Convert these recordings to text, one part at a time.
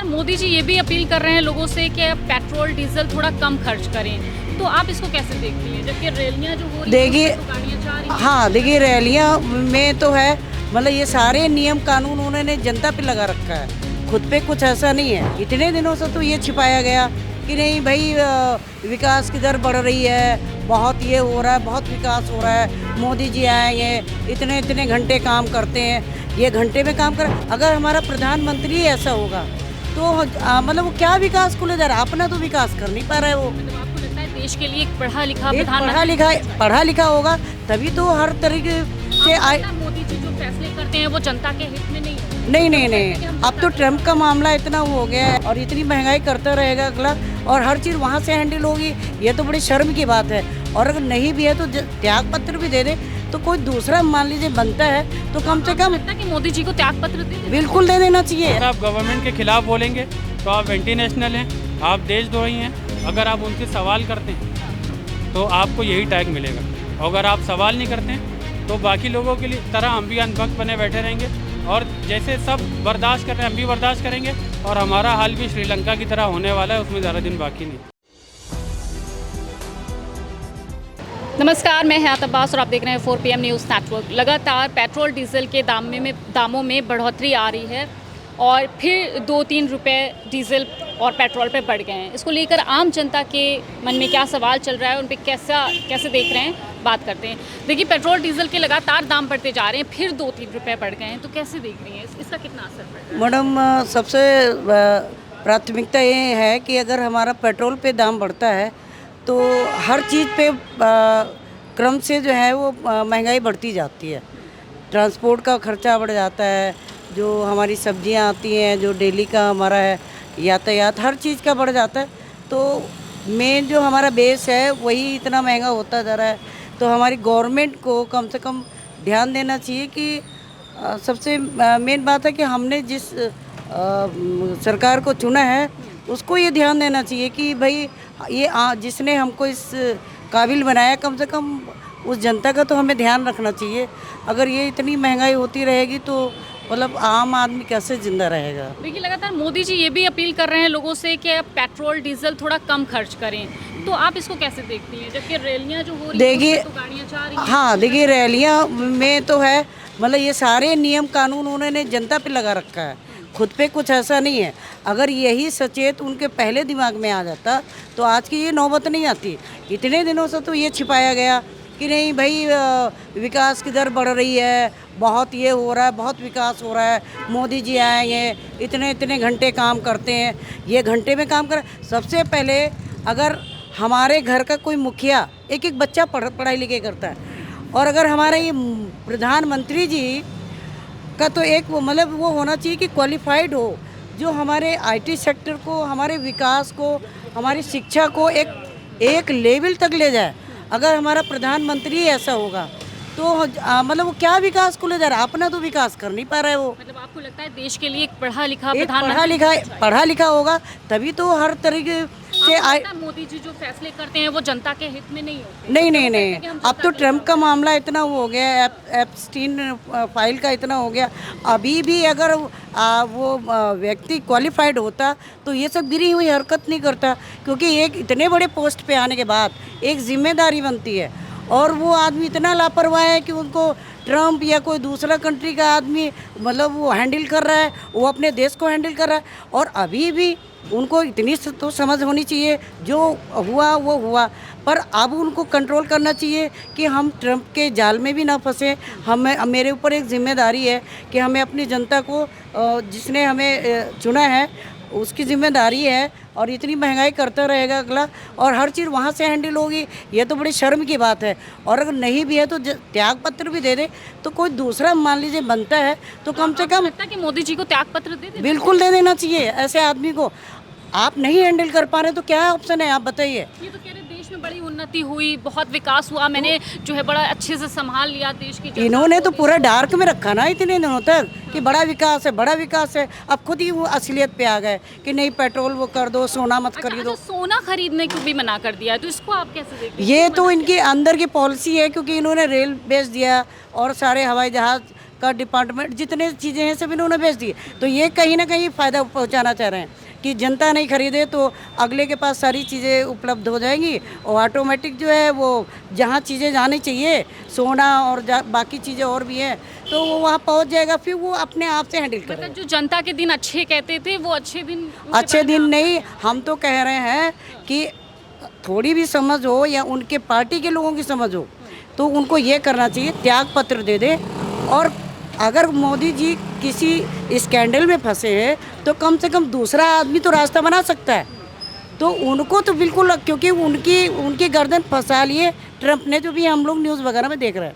मोदी जी ये भी अपील कर रहे हैं लोगों से कि आप पेट्रोल डीजल थोड़ा कम खर्च करें, तो आप इसको कैसे देखती हैं? जबकि रैलियां जो हो रही हैं देखिए, उसमें तो गाड़ियां जा रही हैं। हाँ देखिए, रैलियाँ में तो है, मतलब ये सारे नियम कानून उन्होंने जनता पे लगा रखा है, खुद पे कुछ ऐसा नहीं है। इतने दिनों से तो ये छिपाया गया कि नहीं भाई, विकास की दर बढ़ रही है, बहुत ये हो रहा है, बहुत विकास हो रहा है, मोदी जी आएंगे, इतने इतने घंटे काम करते हैं, ये घंटे में काम कर। अगर हमारा प्रधानमंत्री ऐसा होगा तो मतलब वो क्या विकास को ले जा रहा है? अपना तो विकास कर नहीं पा रहा है वो। मतलब आपको लगता है देश के लिए एक पढ़ा लिखा एक प्रधानमंत्री पढ़ा लिखा होगा तभी तो हर तरीके से आपको आए। लगता है मोदी जी जो फैसले करते हैं वो जनता के हित में नहीं होते? नहीं नहीं नहीं, अब तो ट्रम्प का मामला इतना हो गया है और इतनी महंगाई करता रहेगा अगला, और हर चीज़ वहाँ से हैंडल होगी, ये तो बड़ी शर्म की बात है। और अगर नहीं भी है तो त्याग पत्र भी दे दे, तो कोई दूसरा मान लीजिए बनता है तो कम से कम लगता है कि मोदी जी को त्याग पत्र दे दें? बिल्कुल दे देना चाहिए। अगर आप गवर्नमेंट के खिलाफ बोलेंगे तो आप एंटी नेशनल हैं, आप देशद्रोही हैं। अगर आप उनसे सवाल करते हैं तो आपको यही टैग मिलेगा, और अगर आप सवाल नहीं करते हैं तो बाकी लोगों के लिए तरह हम भी अंधभक्त बने बैठे रहेंगे, और जैसे सब बर्दाश्त कर रहे हैं हम भी बर्दाश्त करेंगे, और हमारा हाल भी श्रीलंका की तरह होने वाला है, उसमें ज़्यादा दिन बाकी नहीं। नमस्कार, मैं हयात अब्बास और आप देख रहे हैं 4 PM न्यूज़ नेटवर्क। लगातार पेट्रोल डीजल के दामों में बढ़ोतरी आ रही है और फिर 2-3 रुपए डीजल और पेट्रोल पे बढ़ गए हैं। इसको लेकर आम जनता के मन में क्या सवाल चल रहा है, उन पे कैसे देख रहे हैं, बात करते हैं। देखिए, पेट्रोल डीजल के लगातार दाम बढ़ते जा रहे हैं, फिर 2-3 रुपए बढ़ गए हैं, तो कैसे देख रही हैं? इसका कितना असर पड़ रहा है? मैडम, सबसे प्राथमिकता ये है कि अगर हमारा पेट्रोल पे दाम बढ़ता है तो हर चीज़ पे क्रम से जो है वो महंगाई बढ़ती जाती है। ट्रांसपोर्ट का खर्चा बढ़ जाता है, जो हमारी सब्जियां आती हैं, जो डेली का हमारा है यातायात, हर चीज़ का बढ़ जाता है। तो मेन जो हमारा बेस है वही इतना महंगा होता जा रहा है। तो हमारी गवर्नमेंट को कम से कम ध्यान देना चाहिए कि सबसे मेन बात है कि हमने जिस सरकार को चुना है उसको ये ध्यान देना चाहिए कि भाई ये जिसने हमको इस काबिल बनाया, कम से कम उस जनता का तो हमें ध्यान रखना चाहिए। अगर ये इतनी महंगाई होती रहेगी तो मतलब आम आदमी कैसे जिंदा रहेगा? देखिए, लगातार मोदी जी ये भी अपील कर रहे हैं लोगों से कि आप पेट्रोल डीजल थोड़ा कम खर्च करें, तो आप इसको कैसे देखती हैं? जबकि रैलियां जो हो रही हैं देखिए, उसमें तो गाड़ियां जा रही हैं। हाँ देखिए, रैलियाँ में तो है, मतलब ये सारे नियम कानून उन्होंने जनता पे लगा रखा है, खुद पे कुछ ऐसा नहीं है। अगर यही सचेत उनके पहले दिमाग में आ जाता तो आज की ये नौबत नहीं आती। इतने दिनों से तो ये छिपाया गया कि नहीं भाई, विकास की दर बढ़ रही है, बहुत ये हो रहा है, बहुत विकास हो रहा है, मोदी जी आएंगे, इतने इतने घंटे काम करते हैं, ये घंटे में काम कर। सबसे पहले अगर हमारे घर का कोई मुखिया, एक एक बच्चा पढ़ाई लिखाई करता है, और अगर हमारे ये प्रधानमंत्री जी का तो एक मतलब वो होना चाहिए कि क्वालिफाइड हो, जो हमारे IT सेक्टर को, हमारे विकास को, हमारी शिक्षा को एक लेवल तक ले जाए। अगर हमारा प्रधानमंत्री ऐसा होगा तो मतलब वो क्या विकास को ले जा रहा है? अपना तो विकास कर नहीं पा रहा है वो। मतलब आपको लगता है देश के लिए एक पढ़ा लिखा एक प्रधानमंत्री पढ़ा लिखा होगा तभी तो हर तरीके से आपको आए। लगता है मोदी जी जो फैसले करते हैं वो जनता के हित में नहीं होते? नहीं तो नहीं वो कहते नहीं, हैं कि हम अब जनता तो के ट्रम्प का मामला इतना हो गया है, एप्स्टीन फाइल का इतना हो गया। अभी भी अगर वो व्यक्ति क्वालिफाइड होता तो ये सब गिरी हुई हरकत नहीं करता, क्योंकि एक इतने बड़े पोस्ट पे आने के बाद एक जिम्मेदारी बनती है, और वो आदमी इतना लापरवाह है कि उनको ट्रम्प या कोई दूसरा कंट्री का आदमी मतलब वो हैंडल कर रहा है, वो अपने देश को हैंडल कर रहा है। और अभी भी उनको इतनी तो समझ होनी चाहिए, जो हुआ वो हुआ, पर अब उनको कंट्रोल करना चाहिए कि हम ट्रम्प के जाल में भी ना फंसे। मेरे ऊपर एक जिम्मेदारी है कि हमें अपनी जनता को, जिसने हमें चुना है, उसकी जिम्मेदारी है, और इतनी महंगाई करता रहेगा अगला, और हर चीज़ वहाँ से हैंडल होगी, ये तो बड़ी शर्म की बात है। और अगर नहीं भी है तो त्याग पत्र भी दे दे, तो कोई दूसरा मान लीजिए बनता है तो कम से कम लगता है कि मोदी जी को त्याग पत्र दे दें? बिल्कुल दे देना चाहिए ऐसे आदमी को। आप नहीं हैंडल कर पा रहे तो क्या ऑप्शन है, आप बताइए। ये तो कह रहे देश में बड़ी उन्नति हुई, बहुत विकास हुआ, मैंने जो है बड़ा अच्छे से संभाल लिया देश की जनता इन्होंने को, तो पूरा डार्क में रखा ना इतने दिनों तक कि बड़ा विकास है, बड़ा विकास है। अब खुद ही वो असलियत पे आ गए कि नहीं, पेट्रोल वो कर दो, सोना मत खरीदो। अच्छा, सोना खरीदने को भी मना कर दिया है, तो इसको आप कैसे देखते हैं? ये तो इनके अंदर की पॉलिसी है, क्योंकि इन्होंने रेल बेच दिया और सारे हवाई जहाज़ का डिपार्टमेंट जितने चीज़ें हैं सब इन्होंने बेच दी। तो ये कहीं ना कहीं फ़ायदा पहुंचाना चाह रहे हैं कि जनता नहीं खरीदे तो अगले के पास सारी चीज़ें उपलब्ध हो जाएंगी और ऑटोमेटिक जो है वो जहाँ चीज़ें जानी चाहिए, सोना और बाकी चीज़ें और भी हैं, तो वो वहाँ पहुँच जाएगा, फिर वो अपने आप से हैंडल करेगा। मतलब जो जनता के दिन अच्छे कहते थे वो अच्छे दिन अच्छे दिन नहीं, हम तो कह रहे हैं कि थोड़ी भी समझ हो या उनके पार्टी के लोगों की समझ हो तो उनको ये करना चाहिए, त्याग पत्र दे दे। और अगर मोदी जी किसी स्कैंडल में फंसे हैं तो कम से कम दूसरा आदमी तो रास्ता बना सकता है, तो उनको तो बिल्कुल, क्योंकि उनकी गर्दन फंसा लिए ट्रंप ने, जो भी हम लोग न्यूज़ वगैरह में देख रहे हैं,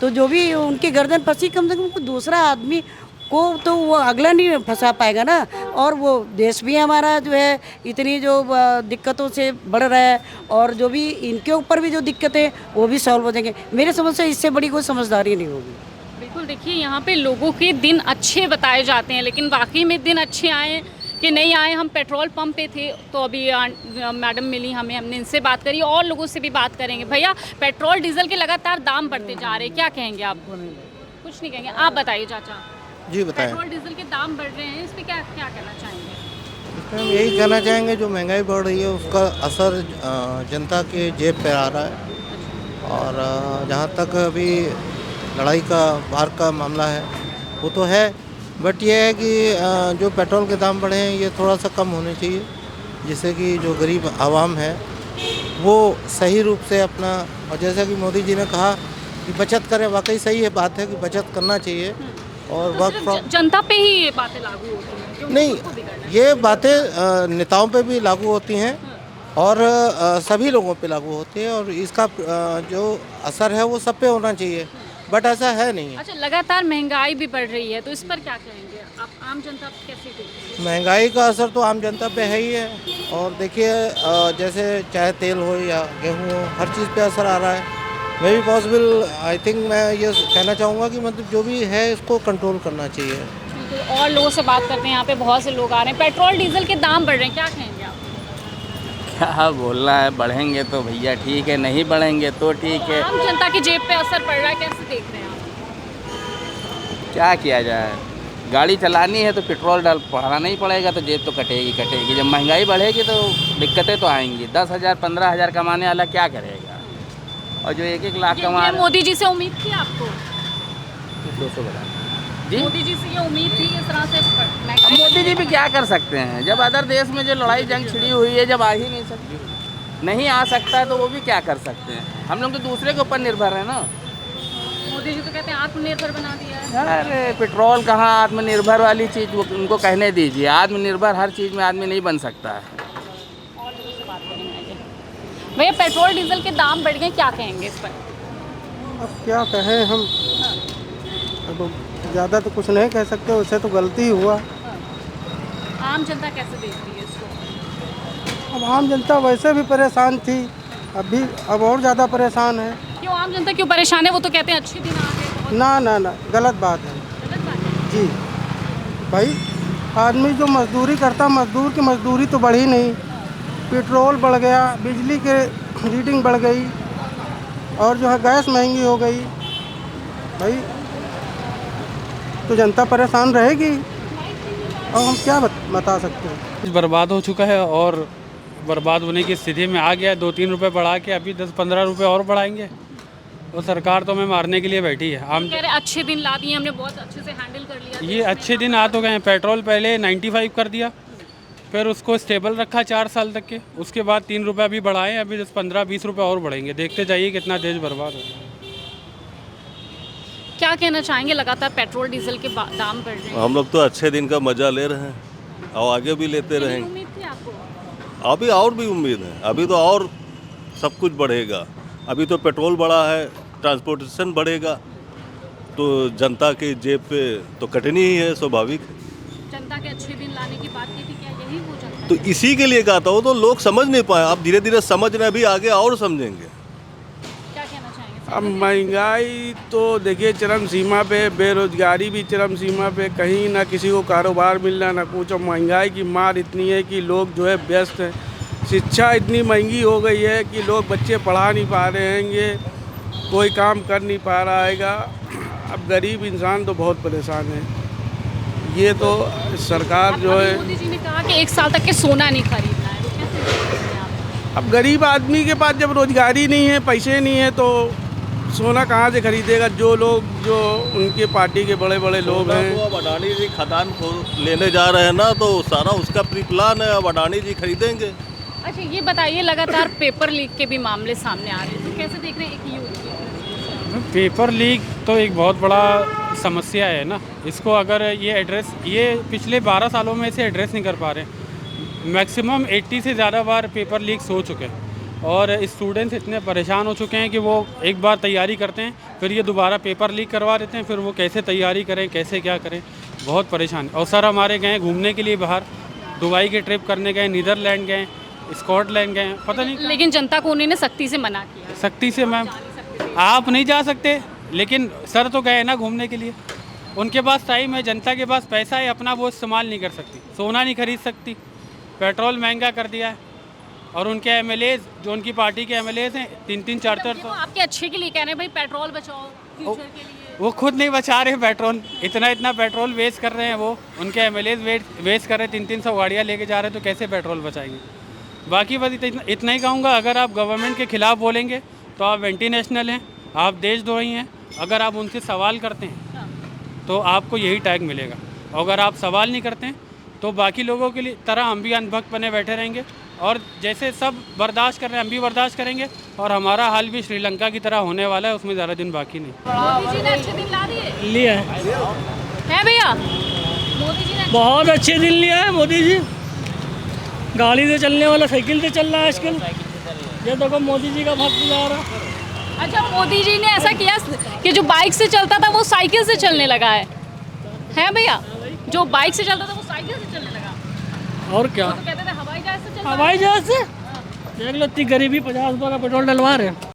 तो जो भी उनकी गर्दन फंसी, कम से कम दूसरा आदमी को तो वो अगला नहीं फंसा पाएगा ना। और वो देश भी हमारा जो है इतनी जो दिक्कतों से बढ़ रहा है और जो भी इनके ऊपर भी जो दिक्कतें वो भी सॉल्व हो जाएंगे। मेरे समझ से इससे बड़ी कोई समझदारी नहीं होगी। बिल्कुल, देखिए यहाँ पे लोगों के दिन अच्छे बताए जाते हैं, लेकिन वाकई में दिन अच्छे आए कि नहीं आए। हम पेट्रोल पंप पे थे तो अभी मैडम मिली हमें, हमने इनसे बात करी और लोगों से भी बात करेंगे। भैया, पेट्रोल डीजल के लगातार दाम बढ़ते जा रहे हैं, क्या कहेंगे आप? कुछ नहीं कहेंगे, आप बताइए चाचा। जी बताएं। पेट्रोल डीजल के दाम बढ़ रहे हैं, इस पे क्या क्या कहना चाहेंगे? हम यही कहना चाहेंगे, जो महंगाई बढ़ रही है उसका असर जनता के जेब पे आ रहा है। और जहाँ तक अभी लड़ाई का बाहर का मामला है वो तो है, बट ये है कि जो पेट्रोल के दाम बढ़े हैं ये थोड़ा सा कम होने चाहिए, जिससे कि जो गरीब आवाम है वो सही रूप से अपना, और जैसा कि मोदी जी ने कहा कि बचत करें, वाकई सही है, बात है कि बचत करना चाहिए। और तो वर्क सिर्फ फ्रॉम जनता पे ही ये बातें लागू होती हैं कि नहीं, उनको बिगाड़ना है? ये बातें नेताओं पे भी लागू होती हैं और सभी लोगों पे लागू होती है, और इसका जो असर है वो सब पे होना चाहिए, बट ऐसा है नहीं। अच्छा, लगातार महंगाई भी बढ़ रही है तो इस पर क्या कहेंगे आप? आम जनता कैसे देखती है? महंगाई का असर तो आम जनता पे है ही है, और देखिए जैसे चाहे तेल हो या गेहूँ हो, हर चीज़ पे असर आ रहा है। May be possible, I think मैं ये कहना चाहूँगा कि मतलब जो भी है इसको कंट्रोल करना चाहिए। बिल्कुल, और लोगों से बात करते हैं, यहाँ पे बहुत से लोग आ रहे हैं। पेट्रोल डीजल के दाम बढ़ रहे हैं, क्या कहेंगे आप? क्या बोलना है, बढ़ेंगे तो भैया ठीक है, नहीं बढ़ेंगे तो ठीक है। आम जनता की जेब पे असर पड़ रहा है, कैसे देख रहे हैं आप? क्या किया जाए, गाड़ी चलानी है तो पेट्रोल बढ़ाना ही पड़ेगा, तो जेब तो कटेगी कटेगी। जब महंगाई बढ़ेगी तो दिक्कतें तो आएंगी। 10,000 15,000 कमाने वाला क्या करेगा, और जो 1-1 लाख कमा ये मोदी जी से उम्मीद थी आपको? 200 बता जी। मोदी जी से ये उम्मीद थी इस तरह से अब महंगाई? मोदी जी भी क्या कर सकते हैं, जब अदर देश में जो लड़ाई जंग छिड़ी हुई है, जब आ ही नहीं सकती, नहीं आ सकता है तो वो भी क्या कर सकते हैं। हम लोग तो दूसरे के ऊपर निर्भर है ना। मोदी जी तो कहते हैं आत्मनिर्भर बना दिया है। अरे पेट्रोल कहाँ आत्मनिर्भर वाली चीज़, वो उनको कहने दीजिए। आत्मनिर्भर हर चीज़ में आदमी नहीं बन सकता है। और लोगों से बात करेंगे। भैया, पेट्रोल डीजल के दाम बढ़ गए, क्या कहेंगे इस पर? अब क्या कहें हम, अब ज़्यादा तो कुछ नहीं कह सकते, उससे तो गलती ही हुआ। आम जनता कैसे देख रही है इसको? अब आम जनता वैसे भी परेशान थी, अब और ज़्यादा परेशान है। क्यों आम जनता क्यों परेशान है? वो तो कहते हैं अच्छे दिन आ गए। बहुत ना ना ना, गलत बात है गलत बात है। जी। भाई आदमी जो मजदूरी करता, मजदूर की मजदूरी तो बढ़ी नहीं, पेट्रोल बढ़ गया, बिजली के रीडिंग बढ़ गई, और जो है गैस महंगी हो गई। भाई तो जनता परेशान रहेगी, और हम क्या बता सकते हैं। बर्बाद हो चुका है और बर्बाद होने की स्थिति में आ गया। 2-3 रुपए बढ़ा के अभी 10-15 रुपए और बढ़ाएंगे, वो सरकार तो हमें मारने के लिए बैठी है। हम कह रहे हैं अच्छे दिन ला दिए हमने, बहुत अच्छे से हैंडल कर लिया। ये अच्छे दिन आ तो गए हैं। पेट्रोल पहले 95 कर दिया, फिर उसको स्टेबल रखा 4 साल तक के, उसके बाद 3 रुपये अभी बढ़ाएं, अभी 10-15-20 रुपये और बढ़ेंगे। देखते जाइए कितना देश बर्बाद हो। क्या कहना चाहेंगे? लगातार पेट्रोल डीजल के दाम बढ़ रहे हैं। हम लोग तो अच्छे दिन का मज़ा ले रहे हैं और आगे भी लेते कितनी रहेंगे। उम्मीद थी आपको? अभी और भी उम्मीद है, अभी तो और सब कुछ बढ़ेगा। अभी तो पेट्रोल बढ़ा है, ट्रांसपोर्टेशन बढ़ेगा, तो जनता के जेब पे तो कटनी ही है, स्वाभाविक है। जनता के अच्छे दिन लाने की बात की थी, क्या यही हो जाता है? तो इसी के लिए कहता हूँ, तो लोग समझ नहीं पाए, अब धीरे धीरे समझ रहे हैं, अभी आगे और समझेंगे। क्या कहना चाहेंगे? अब महंगाई तो देखिए चरम सीमा पे, बेरोजगारी भी चरम सीमा पे, कहीं ना किसी को कारोबार मिलना ना कुछ। और महंगाई की मार इतनी है कि लोग जो है व्यस्त हैं। शिक्षा इतनी महंगी हो गई है कि लोग बच्चे पढ़ा नहीं पा रहे हैं, कोई काम कर नहीं पा रहा हैगा। अब गरीब इंसान तो बहुत परेशान है। ये तो सरकार जो है, मोदी जी ने कहा कि 1 साल तक के सोना नहीं खरीदना है, तो कैसे देख रहे हैं आप? अब गरीब आदमी के पास जब रोजगारी नहीं है, पैसे नहीं है, तो सोना कहाँ से खरीदेगा? जो लोग, जो उनके पार्टी के बड़े बड़े लोग हैं, तो अब अडानी जी खदान को लेने जा रहे हैं ना, तो सारा उसका प्री प्लान है, अब अडानी जी खरीदेंगे। अच्छा ये बताइए, लगातार पेपर लीक के भी मामले सामने आ रहे हैं, तो कैसे देख रहे हैं एक यूथ? पेपर लीक तो एक बहुत बड़ा समस्या है ना। इसको अगर ये पिछले 12 सालों में इसे एड्रेस नहीं कर पा रहे। मैक्सिमम 80 से ज़्यादा बार पेपर लीक्स हो चुके हैं और स्टूडेंट्स इतने परेशान हो चुके हैं कि वो एक बार तैयारी करते हैं, फिर ये दोबारा पेपर लीक करवा देते हैं, फिर वो कैसे तैयारी करें, कैसे क्या करें, बहुत परेशान। और सर हमारे गए घूमने के लिए बाहर, दुबई के ट्रिप करने गए, नीदरलैंड गए, स्कॉटलैंड गए, पता नहीं। लेकिन जनता को उन्होंने सख्ती से मना किया। सख्ती से मैम आप नहीं जा सकते, लेकिन सर तो गए ना घूमने के लिए। उनके पास टाइम है, जनता के पास पैसा है, अपना वो इस्तेमाल नहीं कर सकती, सोना नहीं खरीद सकती, पेट्रोल महंगा कर दिया है। और उनके एमएलए, जो उनकी पार्टी के एमएलए हैं, 3-3, 4-4 वो आपके अच्छे के लिए कह रहे हैं भाई, पेट्रोल बचाओ फ्यूचर के लिए। वो खुद नहीं बचा रहे पेट्रोल, इतना पेट्रोल वेस्ट कर रहे हैं वो। उनके एमएलए वेस्ट कर रहे हैं, 300 गाड़ियाँ लेके जा रहे हैं, तो कैसे पेट्रोल बचाएंगे? बाकी बस इतना ही कहूँगा, अगर आप गवर्नमेंट के खिलाफ बोलेंगे तो आप एंटी नेशनल हैं, आप देशद्रोही हैं। अगर आप उनसे सवाल करते हैं तो आपको यही टैग मिलेगा। और अगर आप सवाल नहीं करते हैं तो बाकी लोगों के लिए तरह हम भी अंधभक्त बने बैठे रहेंगे, और जैसे सब बर्दाश्त कर रहे हैं हम भी बर्दाश्त करेंगे, और हमारा हाल भी श्रीलंका की तरह होने वाला है, उसमें ज़्यादा दिन बाकी नहीं। मोदी जी ने अच्छे दिन ला दिए लिया है भैया, मोदी जी ने बहुत अच्छे दिन लिया है मोदी जी। गाड़ी से चलने वाला साइकिल से चल रहा है आजकल। ये देखो मोदी जी का भक्त जा रहा। अच्छा मोदी जी ने ऐसा किया कि जो बाइक से चलता था वो साइकिल से चलने लगा है भैया? जो बाइक से चलता था वो साइकिल से चलने लगा। और क्या, तो कहते थे हवाई जहाज से चल। हवाई जहाज से देख लो, इतनी गरीबी, 50 रुपये का पेट्रोल डलवा रहे हैं।